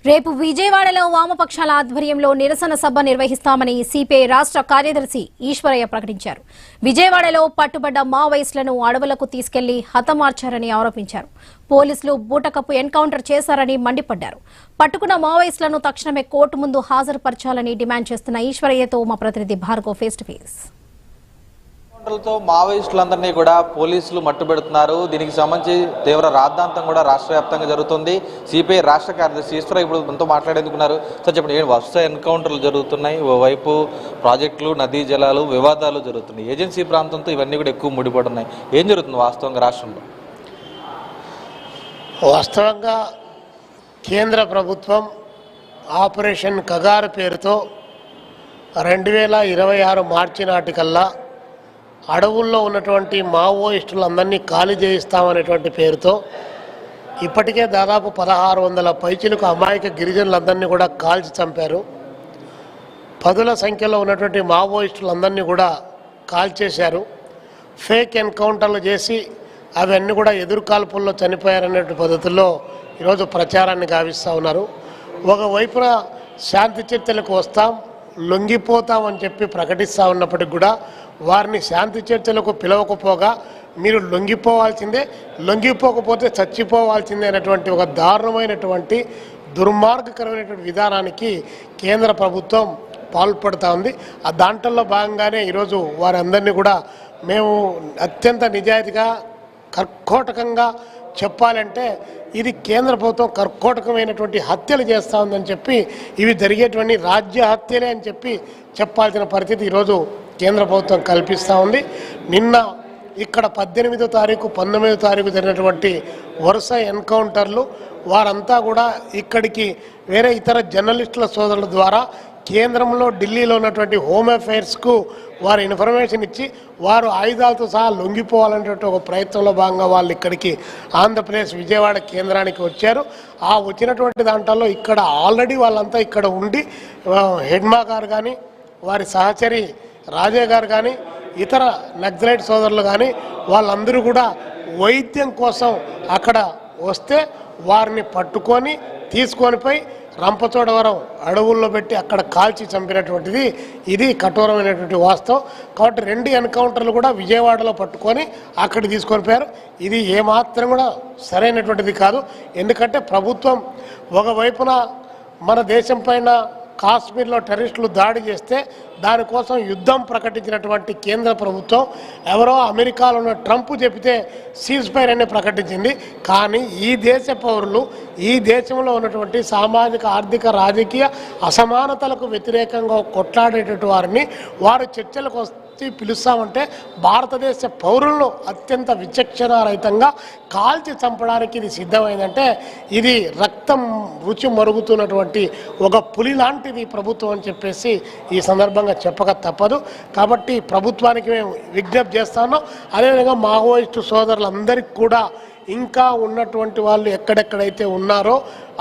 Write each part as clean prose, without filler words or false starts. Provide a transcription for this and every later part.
రేపు విజయవాడలో వామపక్షాల ఆధ్వర్యంలో నిరసన సభ నిర్వహిస్తామని సిపిఐ రాష్ట్ర కార్యదర్శి ఈశ్వరయ్య ప్రకటించారు. విజయవాడలో పట్టుబడ్డ మావోయిస్టులను అడవులకు తీసుకెళ్లి హతమార్చారని ఆరోపించారు. పోలీసులు బూటకపు ఎన్కౌంటర్ చేశారని మండిపడ్డారు. పట్టుకున్న మావోయిస్టులను తక్షణమే కోర్టు ముందు హాజరుపరచాలని డిమాండ్ చేస్తున్న ఈశ్వరయ్యతో మా ప్రతినిధి భార్గవ్ ఫేస్ టు ఫేస్. మావోయిస్టులందరినీ కూడా పోలీసులు మట్టుబెడుతున్నారు. దీనికి సంబంధించి తీవ్ర రాద్ధాంతం కూడా రాష్ట్ర వ్యాప్తంగా జరుగుతుంది. సిపిఐ రాష్ట్ర కార్యదర్శి ఈశ్వర ఇప్పుడు మనతో మాట్లాడేందుకున్నారు. సార్ చెప్పండి, వరుస ఎన్కౌంటర్లు జరుగుతున్నాయి, ఓవైపు ప్రాజెక్టులు, నదీ జలాలు, వివాదాలు జరుగుతున్నాయి. ఏజెన్సీ ప్రాంతంతో ఇవన్నీ కూడా ఎక్కువ ముడిపడున్నాయి. ఏం జరుగుతుంది వాస్తవంగా రాష్ట్రంలో? వాస్తవంగా కేంద్ర ప్రభుత్వం ఆపరేషన్ కగారు పేరుతో 2026 మార్చి నాటికల్లా అడవుల్లో ఉన్నటువంటి మావోయిస్టులందరినీ ఖాళీ చేయిస్తామనేటువంటి పేరుతో ఇప్పటికే దాదాపు 1600 పైచిలకు అమాయక గిరిజనులందరినీ కూడా కాల్చి చంపారు. పదుల సంఖ్యలో ఉన్నటువంటి మావోయిస్టులందరినీ కూడా కాల్చేశారు. ఫేక్ ఎన్కౌంటర్లు చేసి అవన్నీ కూడా ఎదురుకాల్పుల్లో చనిపోయారనేటువంటి పద్ధతుల్లో ఈరోజు ప్రచారాన్ని గావిస్తూ ఉన్నారు. ఒకవైపున శాంతి చర్చలకు వస్తాం, లొంగిపోతామని చెప్పి ప్రకటిస్తూ ఉన్నప్పటికి కూడా వారిని శాంతి చర్చలకు పిలవకపోగా మీరు లొంగిపోవాల్సిందే, లొంగిపోకపోతే చచ్చిపోవాల్సిందే అనేటువంటి ఒక దారుణమైనటువంటి దుర్మార్గకరమైనటువంటి విధానానికి కేంద్ర ప్రభుత్వం పాల్పడుతూ ఉంది. ఆ దాంట్లో భాగంగానే ఈరోజు వారందరినీ కూడా మేము అత్యంత నిజాయితీగా కర్కోటకంగా చెప్పాలంటే ఇది కేంద్ర ప్రభుత్వం కర్కోటకమైనటువంటి హత్యలు చేస్తూ ఉందని చెప్పి, ఇవి జరిగేటువంటి రాజ్య హత్యలే అని చెప్పి చెప్పాల్సిన పరిస్థితి ఈరోజు కేంద్ర ప్రభుత్వం కల్పిస్తూ ఉంది. నిన్న ఇక్కడ 18వ తారీఖు 19వ తారీఖు జరిగినటువంటి వరుస ఎన్కౌంటర్లు వారంతా కూడా ఇక్కడికి వేరే ఇతర జర్నలిస్టుల సోదరుల ద్వారా కేంద్రంలో ఢిల్లీలో ఉన్నటువంటి హోమ్ అఫైర్స్కు వారు ఇన్ఫర్మేషన్ ఇచ్చి వారు ఆయుధాలతో సహా లొంగిపోవాలనేటువంటి ఒక ప్రయత్నంలో భాగంగా వాళ్ళు ఇక్కడికి ఆంధ్రప్రదేశ్ విజయవాడ కేంద్రానికి వచ్చారు. ఆ వచ్చినటువంటి దాంట్లో ఇక్కడ ఆల్రెడీ వాళ్ళంతా ఇక్కడ ఉండి హెడ్మా గారు కానీ, వారి సహచరి రాజే గారు కానీ, ఇతర నక్సలైట్ సోదరులు కానీ వాళ్ళందరూ కూడా వైద్యం కోసం అక్కడ వస్తే వారిని పట్టుకొని తీసుకొనిపోయి రంపచోడవరం అడవుల్లో పెట్టి అక్కడ కాల్చి చంపినటువంటిది ఇది కఠోరమైనటువంటి వాస్తవం. కాబట్టి 2 ఎన్కౌంటర్లు కూడా విజయవాడలో పట్టుకొని అక్కడికి తీసుకొని పోయారు. ఇది ఏమాత్రం కూడా సరైనటువంటిది కాదు. ఎందుకంటే ప్రభుత్వం ఒకవైపున మన దేశం పైన కాశ్మీర్లో టెర్రరిస్టులు దాడి చేస్తే దానికోసం యుద్ధం ప్రకటించినటువంటి కేంద్ర ప్రభుత్వం ఎవరో అమెరికాలో ఉన్న ట్రంప్ చెబితే సీజ్ ఫైర్ అని ప్రకటించింది. కానీ ఈ దేశ పౌరులు ఈ దేశంలో ఉన్నటువంటి సామాజిక, ఆర్థిక, రాజకీయ అసమానతలకు వ్యతిరేకంగా కొట్లాడేటటువంటి వారిని వారు చర్చలకు పిలుస్తామంటే భారతదేశ పౌరులను అత్యంత విచక్షణారహితంగా కాల్చి చంపడానికి ఇది సిద్ధమైందంటే ఇది రక్తం రుచి మరుగుతున్నటువంటి ఒక పులి లాంటిది ప్రభుత్వం అని చెప్పేసి ఈ సందర్భంగా చెప్పక తప్పదు. కాబట్టి ప్రభుత్వానికి మేము విజ్ఞప్తి చేస్తాను. అదేవిధంగా మావోయిస్టు సోదరులందరికీ కూడా ఇంకా ఉన్నటువంటి వాళ్ళు ఎక్కడెక్కడైతే ఉన్నారో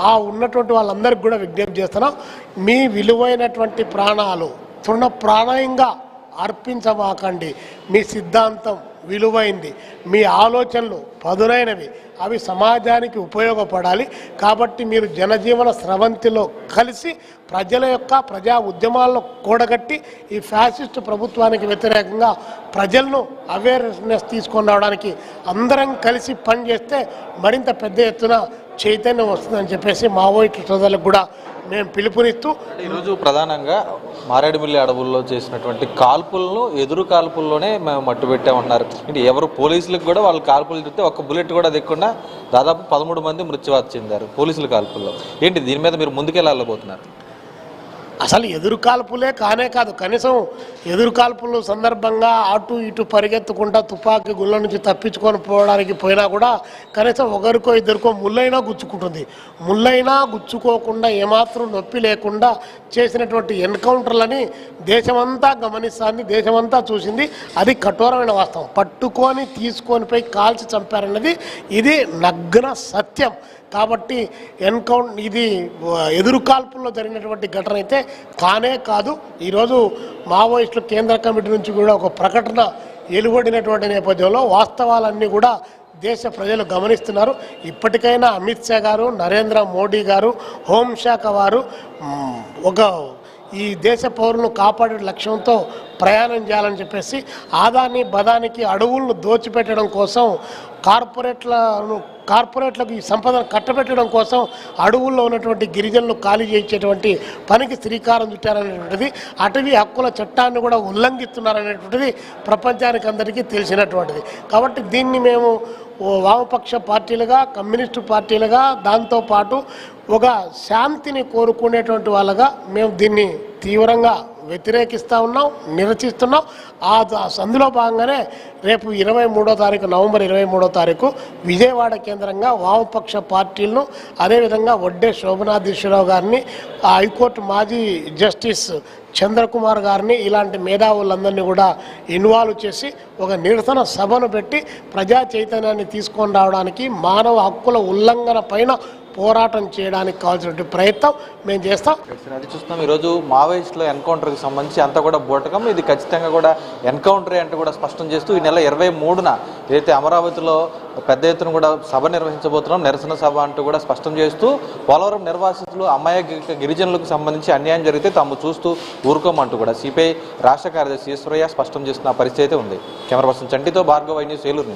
ఆ ఉన్నటువంటి వాళ్ళందరికీ కూడా విజ్ఞప్తి చేస్తున్నాం. మీ విలువైనటువంటి ప్రాణాలు ప్రాణాయంగా అర్పించమాకండి. మీ సిద్ధాంతం విలువైంది, మీ ఆలోచనలు పదునైనవి, అవి సమాజానికి ఉపయోగపడాలి. కాబట్టి మీరు జనజీవన స్రవంతిలో కలిసి ప్రజల యొక్క ప్రజా ఉద్యమాల్లో కూడగట్టి ఈ ఫ్యాసిస్ట్ ప్రభుత్వానికి వ్యతిరేకంగా ప్రజలను అవేర్నెస్ తీసుకొని రావడానికి అందరం కలిసి పనిచేస్తే మరింత పెద్ద ఎత్తున చైతన్యం వస్తుందని చెప్పేసి మావోయిస్టు సోదరులకు కూడా మేము పిలుపునిస్తూ ఈరోజు ప్రధానంగా మారేడుమిల్లి అడవుల్లో చేసినటువంటి కాల్పులను ఎదురు కాల్పుల్లోనే మేము మట్టుబెట్టామన్నారు. అంటే ఎవరు పోలీసులకు కూడా వాళ్ళు కాల్పులు చూస్తే ఒక్క బుల్లెట్ కూడా దిక్కుండా దాదాపు 13 మంది మృత్యువాత చెందారు పోలీసుల కాల్పుల్లో. ఏంటి దీని మీద మీరు ముందుకెళ్ళాలబోతున్నారు? అసలు ఎదురుకాల్పులే కానే కాదు, కనీసం ఎదురుకాల్పుల సందర్భంగా అటు ఇటు పరిగెత్తుకుంటా తుపాకీ గుళ్ళ నుంచి తప్పించుకొని పోవడానికి పోయినా కూడా కనీసం ఒకరికో ఇద్దరికో ముళ్ళైనా గుచ్చుకుంటుంది. ముళ్ళైనా గుచ్చుకోకుండా ఏమాత్రం నొప్పి లేకుండా చేసినటువంటి ఎన్కౌంటర్లని దేశమంతా గమనిస్తుంది, దేశమంతా చూసింది. అది కఠోరమైన వాస్తవం. పట్టుకొని తీసుకొని పోయి కాల్చి చంపారన్నది ఇది నగ్న సత్యం. కాబట్టి ఇది ఎదురు కాల్పుల్లో జరిగినటువంటి ఘటన అయితే కానే కాదు. ఈరోజు మావోయిస్టుల కేంద్ర కమిటీ నుంచి కూడా ఒక ప్రకటన వెలువడినటువంటి నేపథ్యంలో వాస్తవాలన్నీ కూడా దేశ ప్రజలు గమనిస్తున్నారు. ఇప్పటికైనా అమిత్ షా గారు, నరేంద్ర మోడీ గారు, హోంశాఖ వారు ఈ దేశ పౌరులను కాపాడే లక్ష్యంతో ప్రయాణం చేయాలని చెప్పేసి ఆదాని బదానికి అడవులను దోచిపెట్టడం కోసం కార్పొరేట్లకు ఈ సంపదను కట్టబెట్టడం కోసం అడవుల్లో ఉన్నటువంటి గిరిజనులు ఖాళీ చేయించేటువంటి పనికి శ్రీకారం చుట్టారనేటువంటిది, అటవీ హక్కుల చట్టాన్ని కూడా ఉల్లంఘిస్తున్నారనేటువంటిది ప్రపంచానికి అందరికీ తెలిసినటువంటిది. కాబట్టి దీన్ని మేము వామపక్ష పార్టీలుగా, కమ్యూనిస్టు పార్టీలుగా, దాంతోపాటు ఒక శాంతిని కోరుకునేటువంటి వాళ్ళగా మేము దీన్ని తీవ్రంగా వ్యతిరేకిస్తూ ఉన్నాం, నిరసిస్తున్నాం. అందులో భాగంగానే రేపు 23వ తారీఖు, నవంబర్ 23వ తారీఖు విజయవాడ కేంద్రంగా వామపక్ష పార్టీలను, అదేవిధంగా వడ్డే శోభనాధీశ్వరరావు గారిని, హైకోర్టు మాజీ జస్టిస్ చంద్రకుమార్ గారిని, ఇలాంటి మేధావులందరినీ కూడా ఇన్వాల్వ్ చేసి ఒక నిరసన సభను పెట్టి ప్రజా చైతన్యాన్ని తీసుకొని రావడానికి, మానవ హక్కుల ఉల్లంఘన పైన పోరాటం చేయడానికి కావాల్సిన ప్రయత్నం మేము చేస్తాం. అది చూస్తున్నాం. ఈరోజు మావోయిస్టుల ఎన్కౌంటర్కి సంబంధించి అంతా కూడా బూటకం, ఇది ఖచ్చితంగా కూడా ఎన్కౌంటరే అంటూ కూడా స్పష్టం చేస్తూ ఈ నెల 23న ఏదైతే అమరావతిలో పెద్ద ఎత్తున కూడా సభ నిర్వహించబోతున్నాం, నిరసన సభ అంటూ కూడా స్పష్టం చేస్తూ పోలవరం నిర్వాసితులు, అమాయక గిరిజనులకు సంబంధించి అన్యాయం జరిగితే తాము చూస్తూ ఊరుకోమంటూ కూడా సిపిఐ రాష్ట్ర కార్యదర్శి ఈశ్వరయ్య స్పష్టం చేస్తున్న పరిస్థితి అయితే ఉంది. కెమెరా పర్సన్ చంటితో భార్గవ్, న్యూస్, ఏలూరు నుంచి.